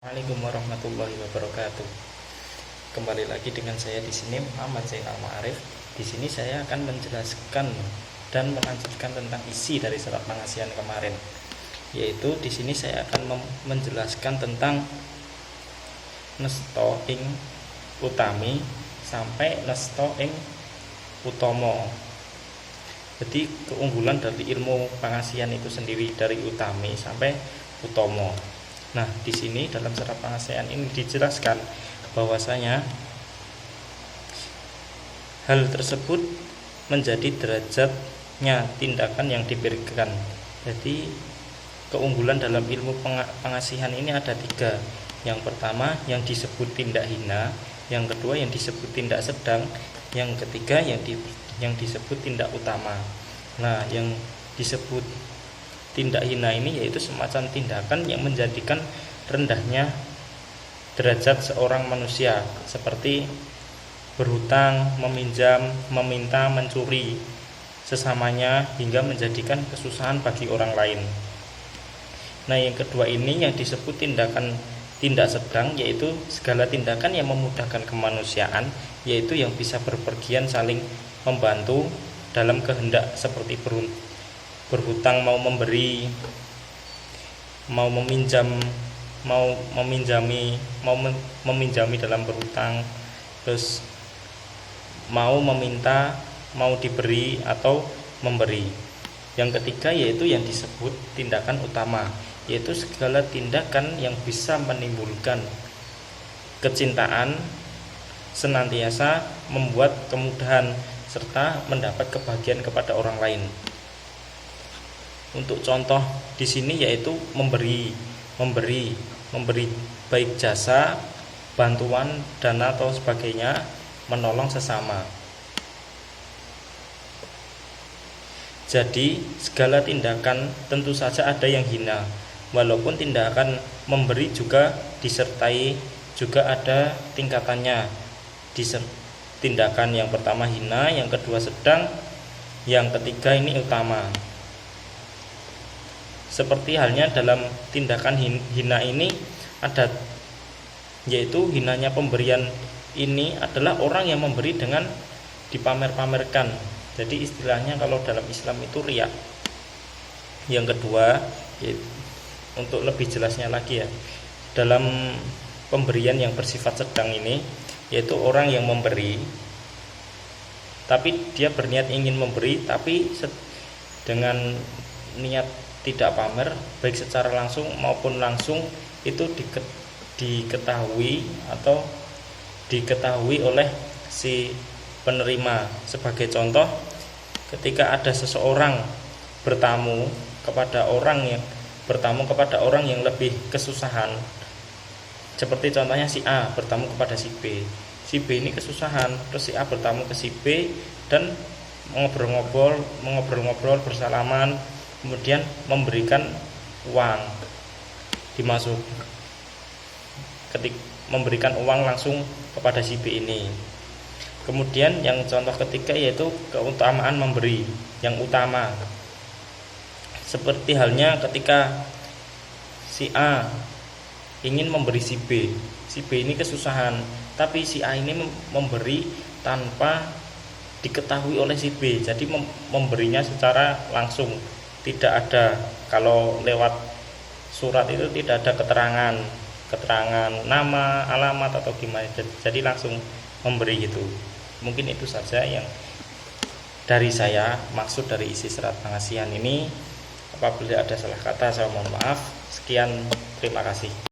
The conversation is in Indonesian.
Assalamualaikum warahmatullahi wabarakatuh. Kembali lagi dengan saya di sini Muhammad Zainal Ma'arif. Di sini saya akan menjelaskan dan melanjutkan tentang isi dari surat pengasihan kemarin. Yaitu di sini saya akan menjelaskan tentang nesto ing utami sampai nesto ing utomo. Jadi keunggulan dari ilmu pengasihan itu sendiri dari utami sampai utomo. Nah, di sini dalam surat pengasihan ini dijelaskan bahwasanya hal tersebut menjadi derajatnya tindakan yang diberikan. Jadi keunggulan dalam ilmu pengasihan ini ada 3. Yang pertama yang disebut tindak hina, yang kedua yang disebut tindak sedang, yang ketiga yang disebut tindak utama. Nah, yang disebut tindak hina ini yaitu semacam tindakan yang menjadikan rendahnya derajat seorang manusia, seperti berhutang, meminjam, meminta, mencuri sesamanya hingga menjadikan kesusahan bagi orang lain. Nah, yang kedua ini yang disebut tindak sedang, yaitu segala tindakan yang memudahkan kemanusiaan, yaitu yang bisa berpergian saling membantu dalam kehendak, seperti berhutang, mau memberi, mau meminjami dalam berhutang, terus mau meminta, mau diberi atau memberi. Yang ketiga yaitu yang disebut tindakan utama, yaitu segala tindakan yang bisa menimbulkan kecintaan, senantiasa membuat kemudahan serta mendapat kebahagiaan kepada orang lain. Untuk contoh di sini yaitu memberi baik jasa, bantuan, dana atau sebagainya, menolong sesama. Jadi segala tindakan tentu saja ada yang hina, walaupun tindakan memberi juga disertai juga ada tingkatannya. Tindakan yang pertama hina, yang kedua sedang, yang ketiga ini utama. Seperti halnya dalam tindakan hina ini ada, yaitu hinanya pemberian ini adalah orang yang memberi dengan dipamer-pamerkan. Jadi istilahnya kalau dalam Islam itu riya. Yang kedua, untuk lebih jelasnya lagi ya, dalam pemberian yang bersifat sedang ini, yaitu orang yang memberi tapi dia berniat ingin memberi, tapi dengan niat tidak pamer, baik secara langsung maupun langsung, itu diketahui oleh si penerima. Sebagai contoh, ketika ada seseorang bertamu kepada orang yang lebih kesusahan, seperti contohnya si A bertamu kepada si B. Si B ini kesusahan, terus si A bertamu ke si B dan mengobrol-ngobrol bersalaman, kemudian memberikan uang, memberikan uang langsung kepada si B ini. Kemudian yang contoh ketiga yaitu keutamaan memberi yang utama, seperti halnya ketika si A ingin memberi si B ini kesusahan, tapi si A ini memberi tanpa diketahui oleh si B, jadi memberinya secara langsung. Tidak ada, kalau lewat surat itu tidak ada keterangan nama, alamat atau gimana, jadi langsung memberi gitu. Mungkin itu saja yang dari saya, maksud dari isi surat pengasihan ini. Apabila ada salah kata saya mohon maaf. Sekian, terima kasih.